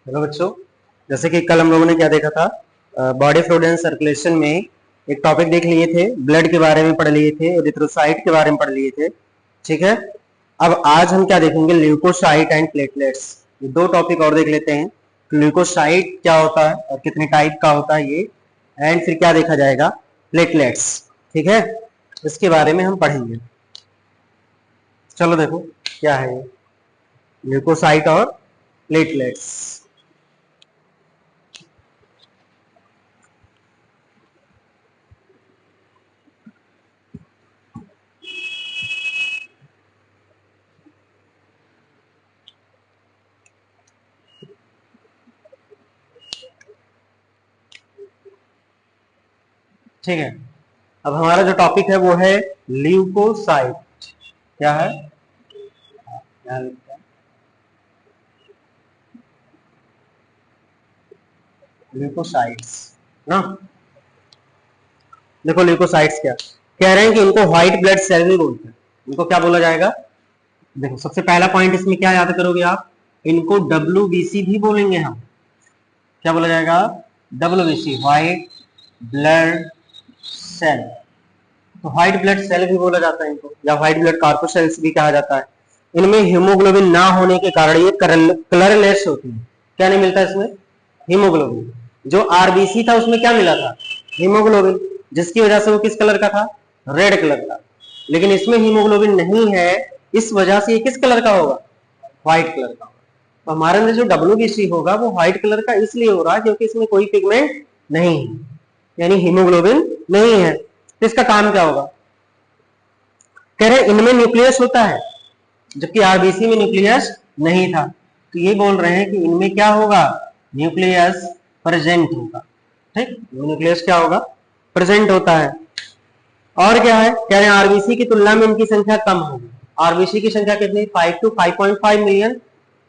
Hello बच्चों, जैसे कि कल हम लोगों ने क्या देखा था, बॉडी फ्लूइड एंड सर्कुलेशन में एक टॉपिक देख लिए थे, ब्लड के बारे में पढ़ लिए थे, एरिथ्रोसाइट के बारे में पढ़ लिए थे। ठीक है, अब आज हम क्या देखेंगे, ल्यूकोसाइट एंड प्लेटलेट्स। ये दो टॉपिक और देख लेते हैं। ल्यूकोसाइट क्या होता है और कितने टाइप का होता है ये, एंड फिर क्या देखा जाएगा, प्लेटलेट्स। ठीक है, इसके बारे में हम पढ़ेंगे। चलो देखो क्या है ये ल्यूकोसाइट और प्लेटलेट्स। ठीक है, अब हमारा जो टॉपिक है वो है ल्यूकोसाइट। क्या है, यहाँ लिखते हैं ल्यूकोसाइट्स ना। देखो ल्यूकोसाइट्स क्या कह रहे हैं कि इनको व्हाइट ब्लड सेल भी बोलते हैं। इनको क्या बोला जाएगा, देखो सबसे पहला पॉइंट इसमें क्या याद करोगे आप, इनको WBC भी बोलेंगे हम। क्या बोला जाएगा, WBC, व्हाइट ब्लड सेल। तो व्हाइट ब्लड सेल भी बोला जाता है इनको, या व्हाइट ब्लड कार्पोसेल्स भी कहा जाता है। इनमें हीमोग्लोबिन ना होने के कारण ये कलरलेस होती है। क्या नहीं मिलता इसमें, हीमोग्लोबिन। जो आरबीसी था उसमें क्या मिला था, हीमोग्लोबिन, जिसकी वजह से वो किस कलर का था, रेड कलर का। लेकिन इसमें हीमोग्लोबिन नहीं है, इस वजह से ये किस कलर का होगा, व्हाइट कलर का। तो हमारे अंदर जो WBC होगा वो व्हाइट कलर का इसलिए हो रहा है क्योंकि इसमें कोई पिगमेंट नहीं है, यानी हीमोग्लोबिन नहीं है। तो इसका काम क्या होगा, कह रहे इनमें न्यूक्लियस होता है जबकि आरबीसी में न्यूक्लियस नहीं था। तो ये बोल रहे हैं कि इनमें क्या होगा, न्यूक्लियस प्रेजेंट होगा। ठीक, न्यूक्लियस क्या होगा, प्रेजेंट होता है। और क्या है, कह रहे हैं आरबीसी की तुलना में इनकी संख्या कम होगी। आरबीसी की संख्या कितनी, 5 to 5.5 मिलियन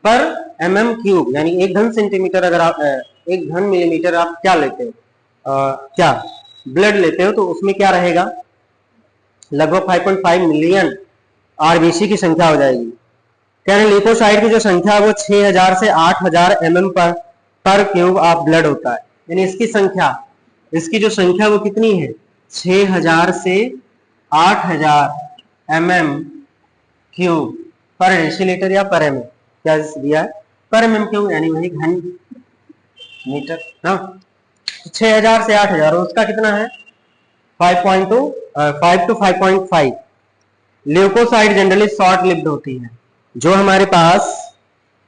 पर MM³ यानी एक घन सेंटीमीटर। अगर आप एक घन मिलीमीटर आप क्या लेते हो, क्या ब्लड लेते हो, तो उसमें क्या रहेगा, लगभग 5.5 मिलियन आरबीसी की संख्या हो जाएगी। कह रहे ल्यूकोसाइट की जो संख्या है वो 6000 से 8000 mm पर क्यूब ऑफ ब्लड होता है। यानी इसकी संख्या, इसकी जो संख्या वो कितनी है, 6000 से 8000 MM³ पर डेसीलीटर या पर mm। क्या दिया है, पर MM³ यानी वही घन मीटर ना। 6000 से 8000, उसका कितना है 5.2 5 to 5.5। Leucocyte generally short lived होती है। जो हमारे पास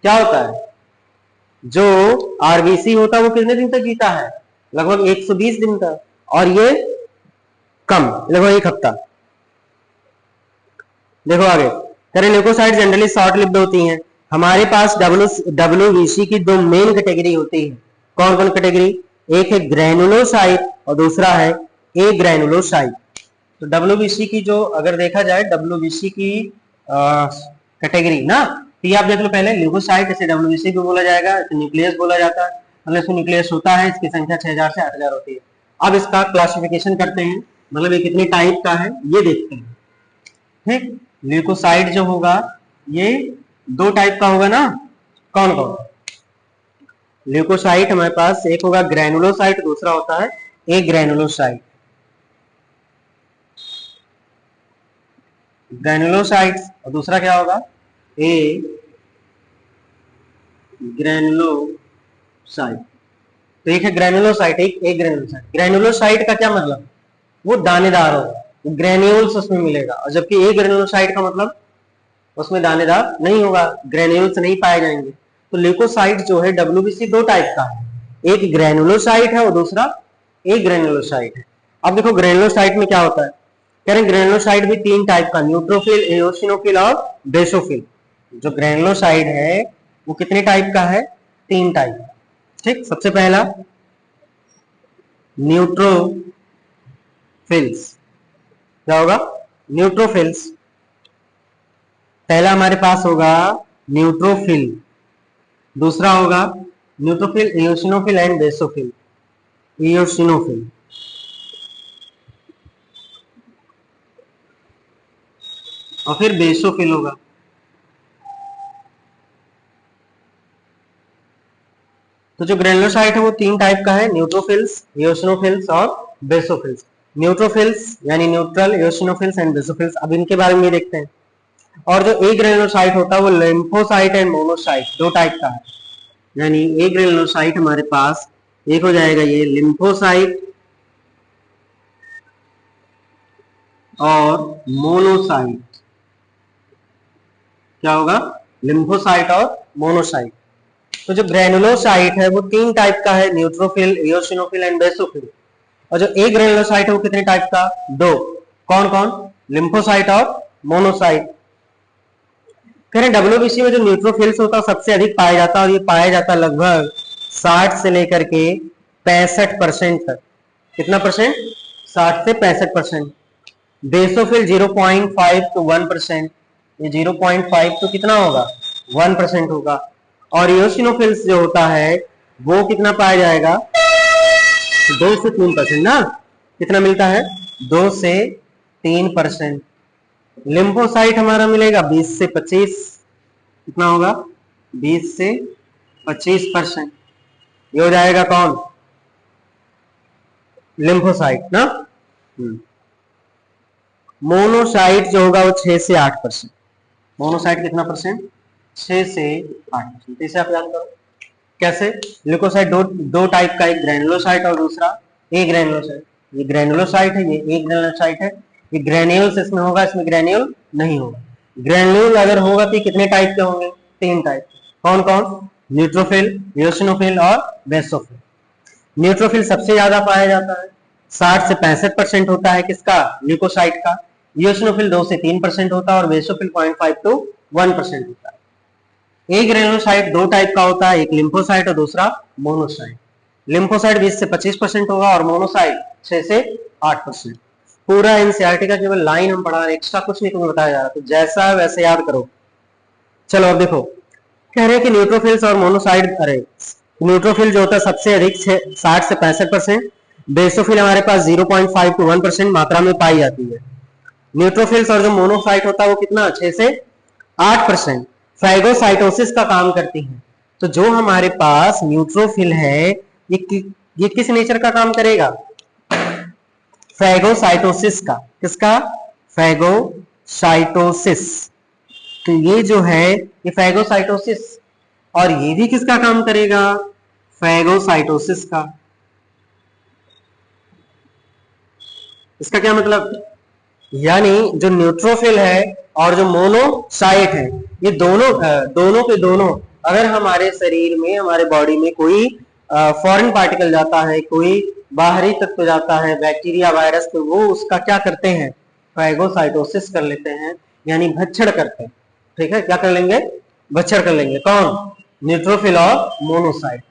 क्या होता है, जो आरबीसी होता है वो कितने दिन तक जीता है, लगभग 120 दिन तक, और ये कम, लगभग एक हफ्ता। देखो आगे, करें ल्यूकोसाइट जनरली शॉर्ट लिव्ड होती हैं। हमारे पास WBC की दो मेन कैटेगरी होती है। कौन कौन कैटेगरी, एक है ग्रेनुलोसाइट और दूसरा है ए ग्रेनुलोसाइट। तो WBC की जो अगर देखा जाए, WBC की कैटेगरी ना, तो ये आप देख लो पहले, ल्यूकोसाइट इसे WBC भी बोला जाएगा, इसे न्यूक्लियस बोला जाता है। मतलब इसमें न्यूक्लियस होता है, इसकी संख्या 6000 से 8000 होती है। अब इसका क्लासिफिकेशन करते हैं, मतलब ये कितने टाइप का है ये देखते हैं। ठीक, ल्यूकोसाइट जो होगा ये दो टाइप का होगा ना। कौन कौन, ल्यूकोसाइट हमारे पास एक होगा ग्रेनुलोसाइट, दूसरा होता है ए ग्रेनुलोसाइट। ग्रेनुलोसाइट और दूसरा क्या होगा, ए ग्रेनुलोसाइट। तो एक है ग्रेनुलोसाइट, एक ग्रेनुलोसाइट। ग्रेनुलोसाइट का क्या मतलब, वो दानेदार होगा, ग्रेन्यूल्स उसमें मिलेगा। और जबकि ए ग्रेनुलोसाइट का मतलब उसमें दानेदार नहीं होगा, ग्रेन्यूल्स नहीं पाए जाएंगे। तो ल्यूकोसाइट जो है WBC दो टाइप का है, एक ग्रेनुलोसाइट है और दूसरा ए ग्रेनुलोसाइट है। अब देखो ग्रेनुलोसाइट में क्या होता है, कह रहे हैं ग्रेनुलोसाइट भी तीन टाइप का, न्यूट्रोफिल, एओसिनोफिल और बेसोफिल। जो ग्रेनुलोसाइट है वो कितने टाइप का है, तीन टाइप। ठीक, सबसे पहला न्यूट्रोफिल्स। क्या होगा, न्यूट्रोफिल्स। पहला हमारे पास होगा न्यूट्रोफिल, दूसरा होगा neutrophil, eosinophil and basophil. Eosinophil और फिर बेसोफिल होगा। तो जो ग्रेनुलोसाइट है वो तीन टाइप का है, न्यूट्रोफिल्स, इओसिनोफिल्स और बेसोफिल्स। न्यूट्रोफिल्स यानी न्यूट्रल, इओसिनोफिल्स एंड बेसोफिल्स, अब इनके बारे में देखते हैं। और जो ए ग्रेनुलोसाइट होता है वो लिम्फोसाइट एंड मोनोसाइट दो टाइप का है। यानी ए ग्रेनुलोसाइट हमारे पास एक हो जाएगा ये लिम्फोसाइट और मोनोसाइट। क्या होगा? लिम्फोसाइट और मोनोसाइट। तो जो ग्रेनुलोसाइट है वो तीन टाइप का है, न्यूट्रोफिल, इओसिनोफिल एंड बेसोफिल। और जो ए ग्रेनुलोसाइट है वो कितने टाइप का? दो। कौन कौन? लिम्फोसाइट और मोनोसाइट। कह रहे डब्ल्यूबीसी में जो न्यूट्रोफिल्स होता है सबसे अधिक पाया जाता है, और ये पाया जाता है लगभग 60 से लेकर के 65% तक। कितना परसेंट? 60 से 65%। बेसोफिल 0.5 to 1%, ये 0.5 तो कितना होगा? 1% होगा। और इओसिनोफिल्स जो होता है वो कितना पाया जाएगा? 2 से 3% ना। कितना मिलता है? 2 से 3%। लिम्फोसाइट हमारा मिलेगा 20 से 25। कितना होगा? 20 से 25%। ये हो जाएगा कौन? लिम्फोसाइट ना। मोनोसाइट जो होगा वो 6 से 8%। मोनोसाइट कितना परसेंट? 6 से 8%। इसे आप याद करो कैसे। ल्यूकोसाइट दो टाइप का, एक ग्रेनुलोसाइट और दूसरा ए ग्रेनुलोसाइट। ये ग्रेनुलोसाइट है, ये ए ग्रेनुलोसाइट है। ये ग्रेन्यूल्स इसमें होगा, इसमें ग्रेन्यूल नहीं होगा। ग्रेन्यूल अगर होगा तो कितने टाइप के होंगे? तीन टाइप। कौन कौन? न्यूट्रोफिल, इओसिनोफिल और बेसोफिल। न्यूट्रोफिल सबसे ज्यादा पाया जाता है, 60 से 65% होता है किसका? ल्यूकोसाइट का। इओसिनोफिल 2 से 3% होता है और बेसोफिल 0.5 to 1% होता है। एक ग्रेनुलोसाइट दो टाइप का होता है, एक लिम्फोसाइट और दूसरा मोनोसाइट। लिम्फोसाइट 20 से 25% होगा और मोनोसाइट 6 से 8%। पूरा एनसीईआरटी का केवल लाइन हम पढ़ा रहे हैं, एक्स्ट्रा कुछ नहीं तुम्हें बताया जा रहा, तो जैसा वैसे याद करो। चलो अब देखो, कह रहे हैं कि न्यूट्रोफिल्स और मोनोसाइट, अरे न्यूट्रोफिल जो होता है सबसे अधिक 60 से 65%। बेसोफिल हमारे पास 0.5 to 1% मात्रा में पाई जाती है। न्यूट्रोफिल्स और जो मोनोसाइट होता है वो कितना? 6 से 8%। फैगोसाइटोसिस का काम करती है। तो जो हमारे पास न्यूट्रोफिल है ये किस नेचर का काम करेगा? फैगोसाइटोसिस का। किसका? फैगोसाइटोसिस। तो ये जो है ये फैगोसाइटोसिस, और ये भी किसका काम करेगा? फैगोसाइटोसिस का। इसका क्या मतलब? यानी जो न्यूट्रोफिल है और जो मोनोसाइट है ये दोनों के दोनों अगर हमारे शरीर में, हमारे बॉडी में कोई फॉरेन पार्टिकल जाता है, कोई बाहरी तत्व जाता है, बैक्टीरिया, वायरस, तो वो उसका क्या करते हैं? फैगोसाइटोसिस कर लेते हैं, यानी भक्षण करते हैं। ठीक है, क्या कर लेंगे? भक्षण कर लेंगे। कौन? न्यूट्रोफिल और मोनोसाइट।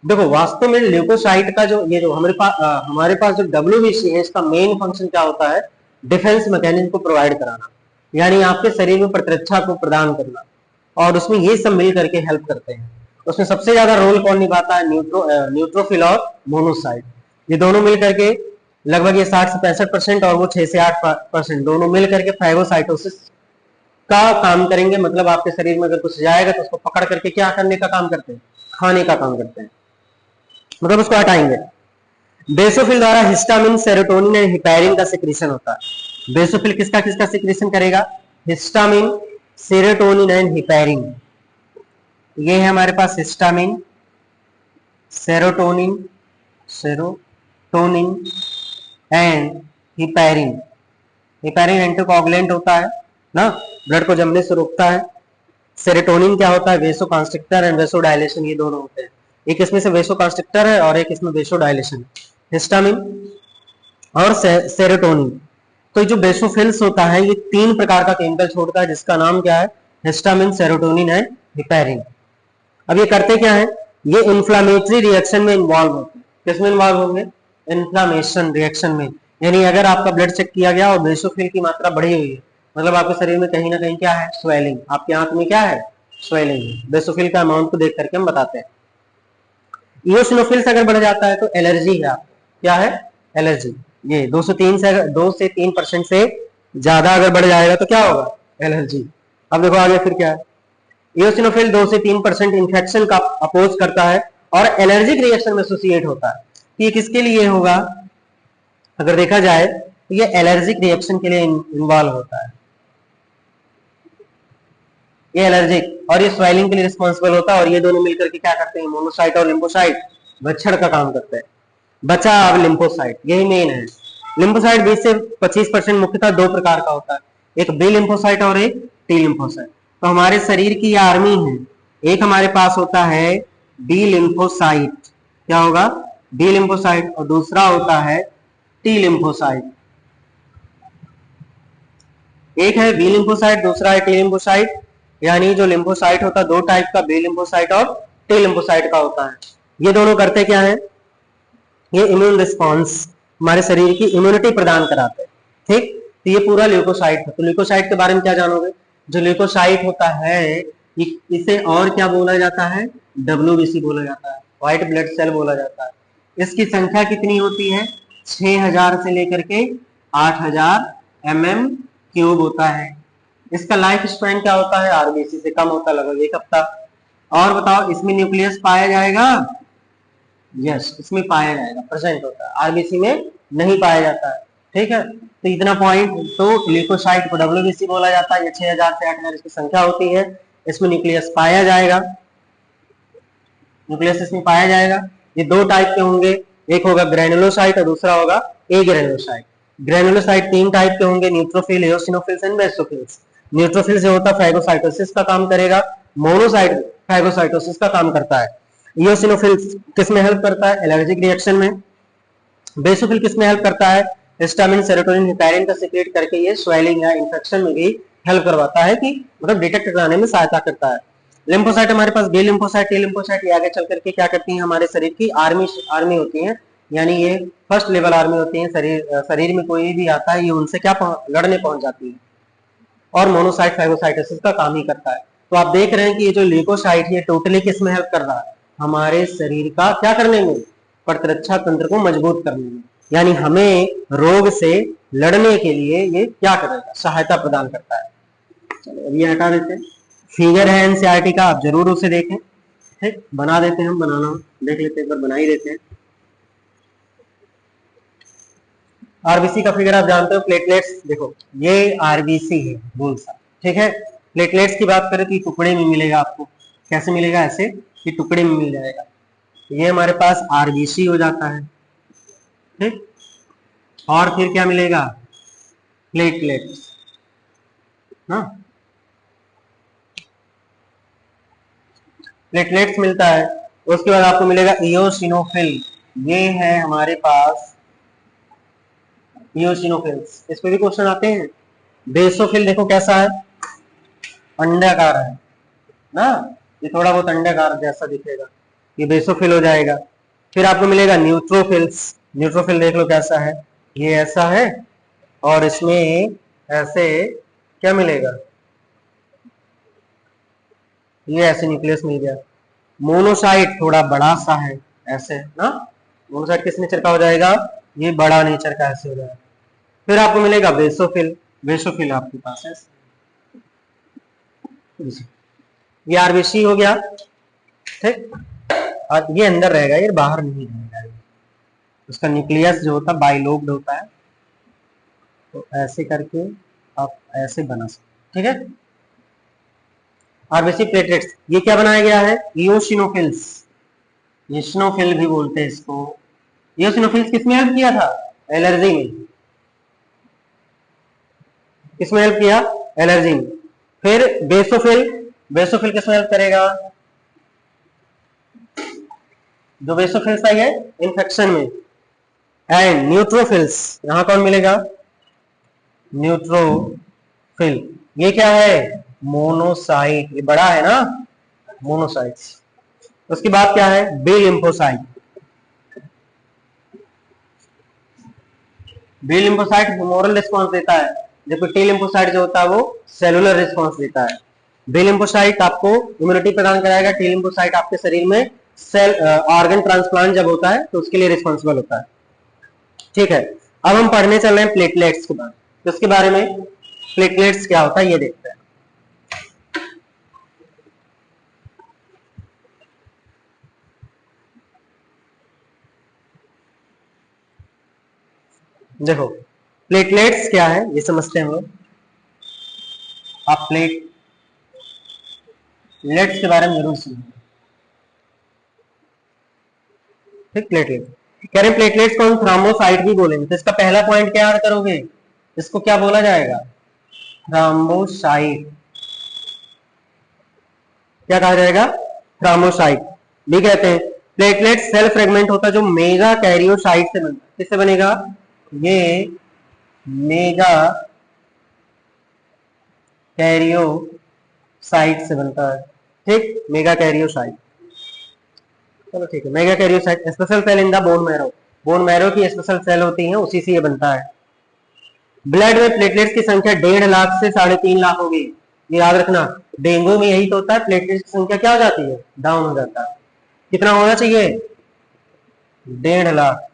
देखो वास्तव में ल्यूकोसाइट का जो ये जो हमारे पास जो डब्ल्यूबीसी है इसका मेन फंक्शन क्या होता है? डिफेंस मैकेनिज्म को प्रोवाइड कराना, यानी आपके शरीर में प्रतिरक्षा को प्रदान करना, और उसमें ये सब मिल करके हेल्प करते हैं। उसमें सबसे ज्यादा रोल कौन निभाता है? न्यूट्रोफिल और मोनोसाइट। ये दोनों मिल करके लगभग ये 60 से 65% और वो 6 से 8% दोनों मिल करके फैगोसाइटोसिस का काम करेंगे। मतलब आपके शरीर में अगर कुछ जाएगा तो उसको पकड़ करके क्या करने का काम करते हैं? खाने का काम करते हैं, मतलब उसको हटाएंगे। बेसोफिल द्वारा हिस्टामिन, सेरोटोनिन एंड हिपैरिन का सिक्रीशन होता है। बेसोफिल किसका किसका सिक्रीशन करेगा? Histamine, serotonin and heparin. ये है हमारे पास histamine, serotonin and heparin. Heparin anticoagulant होता है ना, ब्लड को जमने से रोकता है। सेरोटोनिन क्या होता है? वेसोकंस्ट्रिक्टर एंड वेसोडायलेशन, ये दोनों होते हैं। एक इसमें से वेसोकंस्ट्रिक्टर है और एक इसमें वेसोडायलेशन। हिस्टामिन और सेरोटोनिन। तो जो बेसोफिल्स होता है ये 3 प्रकार का केमिकल छोड़ता है, जिसका नाम क्या है? Histamine, serotonin and heparin. अब ये करते क्या है? ये इन्फ्लामेटरी रिएक्शन में इन्वॉल्व होते हैं। किसमें इन्वॉल्व होंगे? इन्फ्लामेशन रिएक्शन में। यानी अगर आपका ब्लड चेक किया गया और बेसोफिल की मात्रा बढ़ी हुई है, मतलब आपके शरीर में कहीं ना कहीं क्या है? स्वेलिंग। आपके आंख में क्या है? स्वेलिंग। बेसोफिल का अमाउंट को देख करके हम बताते हैं। इओसिनोफिल्स अगर बढ़ जाता है तो एलर्जी है आपको। क्या है? एलर्जी। ये 2 से 3% से ज्यादा अगर बढ़ जाएगा तो क्या होगा? एलर्जी। अब देखो आगे फिर क्या है? इओसिनोफिल 2 से 3% इन्फेक्शन का अपोज करता है और एलर्जिक रिएक्शन में एसोसिएट होता है। ये किसके लिए होगा? अगर देखा जाए तो ये एलर्जिक रिएक्शन के लिए इन्वॉल्व होता है, ये एलर्जिक और ये स्वेलिंग के लिए रिस्पॉन्सिबल होता है। और ये दोनों मिलकर के क्या करते हैं? मोनोसाइट और लिम्फोसाइट बच्छड़ का काम करते हैं। बचा अब लिम्फोसाइट, यही मेन है। लिम्फोसाइट 20 से 25% मुख्यतः दो प्रकार का होता है, एक बी लिम्फोसाइट और एक टी लिम्फोसाइट। तो हमारे शरीर की ये आर्मी है। एक हमारे पास होता है बी लिम्फोसाइट, क्या होगा? बी लिम्फोसाइट, और दूसरा होता है टी लिम्फोसाइट। एक है बी लिम्फोसाइट, दूसरा है टी लिम्फोसाइट। यानी जो लिम्फोसाइट होता है दो टाइप का, बी लिम्फोसाइट और टी लिम्फोसाइट का होता है। ये दोनों करते क्या है? ये इम्यून रिस्पॉन्स, हमारे शरीर की इम्यूनिटी प्रदान कराते हैं। ठीक, तो ये पूरा ल्यूकोसाइट है। तो ल्यूकोसाइट के बारे में क्या जानोगे? जो ल्यूकोसाइट होता है इसे और क्या बोला जाता है? WBC बोला जाता है, व्हाइट ब्लड सेल बोला जाता है। इसकी संख्या कितनी होती है? 6000 से लेकर के 8000 mm³ होता है। इसका लाइफ स्पैन क्या होता है? RBC से कम होता है, लगभग 1 हफ्ता। और बताओ, इसमें न्यूक्लियस पाया जाएगा? यस, इसमें पाया जाएगा, प्रेजेंट होता है। आरबीसी में नहीं पाया जाता है। ठीक है, तो इतना पॉइंट। तो ल्यूकोसाइट को WBC बोला जाता है। ये 6000 से 8000 इसकी संख्या होती है। इसमें न्यूक्लियस पाया जाएगा, न्यूक्लियस इसमें पाया जाएगा। ये दो टाइप के होंगे, एक होगा ग्रेनुलोसाइट और दूसरा होगा एग्रेनुलोसाइट। ग्रेनुलोसाइट 3 टाइप के होंगे, न्यूट्रोफिल, एओसिनोफिल्स एंड बेसोफिल्स। न्यूट्रोफिल से होता फैगोसाइटोसिस का काम करेगा, मोनोसाइट फैगोसाइटोसिस का काम करता है। एओसिनोफिल किस में हेल्प करता है? एलर्जिक रिएक्शन में। बेसोफिल किस में हेल्प करता है? हिस्टामिन, सेरोटोनिन, हेपेरिन का सीक्रेट करके ये स्वेलिंग या इंफेक्शन में भी हेल्प करवाता है, कि मतलब डिटेक्ट कराने में सहायता करता है। लिम्फोसाइट हमारे पास बी लिम्फोसाइट, टी लिम्फोसाइट, ये आगे चल करके क्या करती हैं? हमारे शरीर की आर्मी होती है, यानी ये फर्स्ट लेवल आर्मी होती है। शरीर में कोई भी आता है, ये उनसे क्या लड़ने पहुंच जाती है। और मोनोसाइट फैगोसाइटोसिस का काम ही करता है। तो आप देख रहे हैं कि ये जो ल्यूकोसाइट है टोटली किस में हेल्प कर रहा है? हमारे शरीर का क्या करने में? प्रतिरक्षा तंत्र को मजबूत करने में, यानी हमें रोग से लड़ने के लिए ये क्या करेगा? सहायता प्रदान करता है। चलो अब ये हटा देते हैं। फिगर है एनसीईआरटी का, आप जरूर उसे देखें। ठीक, बना देते हैं, हम बनाना देख लेते हैं, एक बार बना ही देते हैं। आरबीसी का फिगर आप जानते हो, प्लेटलेट्स। देखो ये आरबीसी है गोल सा, ठीक है। प्लेटलेट्स की बात करें तो ये टुकड़े में मिलेगा आपको। कैसे मिलेगा? ऐसे कि टुकड़े में मिल जाएगा। ये हमारे पास आरबीसी हो जाता है, ठीक। और फिर क्या मिलेगा? प्लेटलेट्स, हाँ, प्लेटलेट्स मिलता है। उसके बाद आपको मिलेगा इओसिनोफिल। ये है हमारे पास इओसिनोफिल्स, इस पे भी क्वेश्चन आते हैं। बेसोफिल देखो कैसा है? अंडाकार है ना, ये थोड़ा बहुत अंडाकार जैसा दिखेगा, ये बेसोफिल हो जाएगा। फिर आपको मिलेगा न्यूट्रोफिल्स। न्यूट्रोफिल देख लो कैसा है, ये ऐसा है, और इसमें ऐसे क्या मिलेगा? ये ऐसे न्यूक्लियस मिल गया। मोनोसाइट थोड़ा बड़ा सा है, ऐसे ना। मोनोसाइट किस नेचर का हो जाएगा? ये बड़ा नेचर का ऐसे हो जाएगा। फिर आपको मिलेगा बेसोफिल। बेसोफिल आपके पास है, ये आरबीसी हो गया, ठीक। और ये अंदर रहेगा, ये बाहर नहीं रहेगा। उसका न्यूक्लियस जो होता है बाइलोब्ड होता है, तो ऐसे करके आप ऐसे बना सकते, ठीक है। आरबीसी प्लेटलेट्स, ये क्या बनाया गया है? इओसिनोफिल्स, इओसिनोफिल भी बोलते हैं इसको। इओसिनोफिल्स किसमें हेल्प किया था? एलर्जी में। किसमें हेल्प किया? एलर्जी में। फिर बेसोफिल, बेसोफिल किसमें हेल्प करेगा? जो बेसोफिल्स है इन्फेक्शन में। एंड न्यूट्रोफिल्स, यहां कौन मिलेगा? न्यूट्रोफिल, ये क्या है? मोनोसाइट, ये बड़ा है ना, मोनोसाइट्स। उसके बाद क्या है? B lymphocyte. B lymphocyte humoral response देता है, जबकि टी लिम्फोसाइट जो होता है वो सेलुलर रिस्पॉन्स देता है। बी लिम्फोसाइट आपको इम्यूनिटी प्रदान कराएगा, टी लिम्फोसाइट आपके शरीर में सेल ऑर्गन ट्रांसप्लांट जब होता है तो उसके लिए रिस्पॉन्सिबल होता है, ठीक है। अब हम पढ़ने चल रहे हैं प्लेटलेट्स के बारे में, तो उसके बारे में प्लेटलेट्स क्या होता है ये देखते हैं। देखो प्लेटलेट्स क्या है ये समझते हैं हम लोग। आप प्लेटलेट्स के बारे में जरूर सुनिए। ठीक, प्लेटलेट कह रहे हैं, प्लेटलेट्स को हम थ्रोम्बोसाइट भी बोलेंगे। तो इसका पहला पॉइंट क्या याद करोगे, इसको क्या बोला जाएगा, थ्रोम्बोसाइट। क्या कहा जाएगा, थ्रोम्बोसाइट भी कहते हैं। प्लेटलेट सेल फ्रेगमेंट होता है जो मेगा कैरियोसाइट से बनता है। किससे बनेगा, ये मेगा कैरियोसाइट से बनता है। ठीक, मेगा कैरियोसाइट। चलो ठीक है, megakaryocyte special cell in the bone marrow. Bone marrow की स्पेशल सेल होती है, उसी से ये बनता है। ब्लड में प्लेटलेट्स की संख्या 1.5 लाख से 3.5 लाख होगी। ये याद रखना, डेंगू में यही तो होता है, प्लेटलेट्स की संख्या क्या हो जाती है, डाउन हो जाता है। कितना होना चाहिए, 1.5 लाख।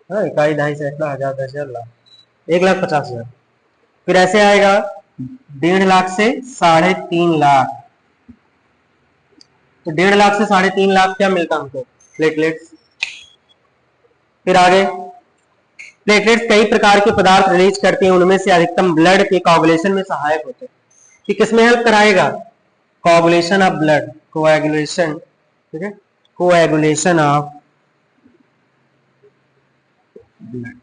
हाँ, इकाई 2.5 से 1,00,000 10,000 लाख, 1,50,000। फिर ऐसे आएगा 1.5 लाख से 3.5 लाख। तो 1.5 लाख से 3.5 लाख क्या मिलता हमको, प्लेटलेट्स। फिर आगे, प्लेटलेट्स कई प्रकार के पदार्थ रिलीज करती हैं, उनमें से अधिकतम ब्लड के कोआगुलेशन में सहायक होते हैं। कि किसमें हेल्प कराएगा, कोआगुलेशन ऑफ ब्लड, कोएगुलेशन। ठीक है, coagulation of blood.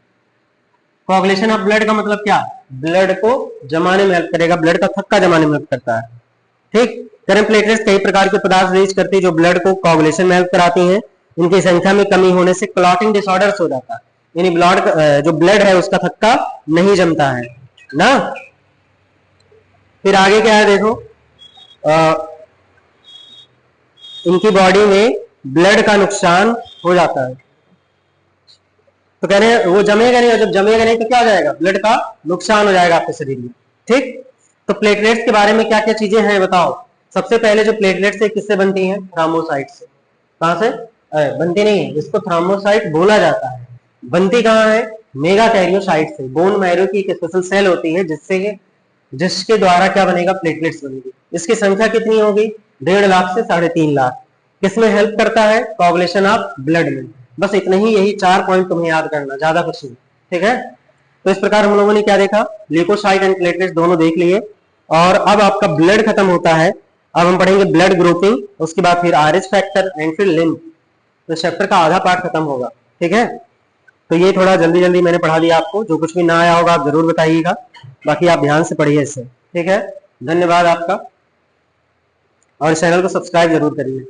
Coagulation of blood का मतलब क्या, ब्लड को जमाने में हेल्प करेगा, ब्लड का थक्का जमाने में हेल्प करता है। ठीक, करंट प्लेटलेट्स कई प्रकार के पदार्थ रिलीज करती है जो ब्लड को कोआगुलेशन में हेल्प कराती हैं। इनकी संख्या में कमी होने से क्लॉटिंग डिसऑर्डर्स हो जाता है, यानी ब्लड जो ब्लड है उसका थक्का नहीं जमता है ना। फिर आगे क्या है देखो, इनकी बॉडी में ब्लड का नुकसान हो जाता है। तो कह रहे हैं वो जमेगा नहीं, और जब जमेगा नहीं तो क्या हो जाएगा, ब्लड का नुकसान हो जाएगा आपके शरीर में। ठीक, तो प्लेटलेट्स के बारे में क्या क्या चीजें हैं बताओ। सबसे पहले जो प्लेटलेट्स है किससे बनती हैं, थ्रोम्बोसाइट से। कहां से, बनती नहीं है, इसको थ्रोम्बोसाइट बोला जाता है। बनती कहां है, मेगा कैरियोसाइट से। बोन मैरो की एक स्पेशल सेल होती है जिसके द्वारा क्या बनेगा, प्लेटलेट्स बनेगी। इसकी संख्या कितनी होगी, 1.5 लाख से 3.5 लाख। किसमें हेल्प करता है, कोआगुलेशन ऑफ ब्लड में। बस इतना ही, यही 4 पॉइंट तुम्हें याद करना, ज्यादा कुछ नहीं। ठीक है, तो इस प्रकार हम लोगों ने क्या देखा, ल्यूकोसाइट एंड प्लेटलेट्स दोनों देख लिए। और अब आपका ब्लड खत्म होता है, अब हम पढ़ेंगे ब्लड ग्रुपिंग, उसके बाद फिर आरएच फैक्टर एंड फिर लिम्फ। तो चैप्टर का आधा पार्ट खत्म होगा। ठीक है, तो ये थोड़ा जल्दी जल्दी मैंने पढ़ा दिया आपको, जो कुछ भी ना आया होगा आप जरूर बताइएगा, बाकी आप ध्यान से पढ़िए इसे। ठीक है, धन्यवाद आपका, और चैनल को सब्सक्राइब जरूर करिए।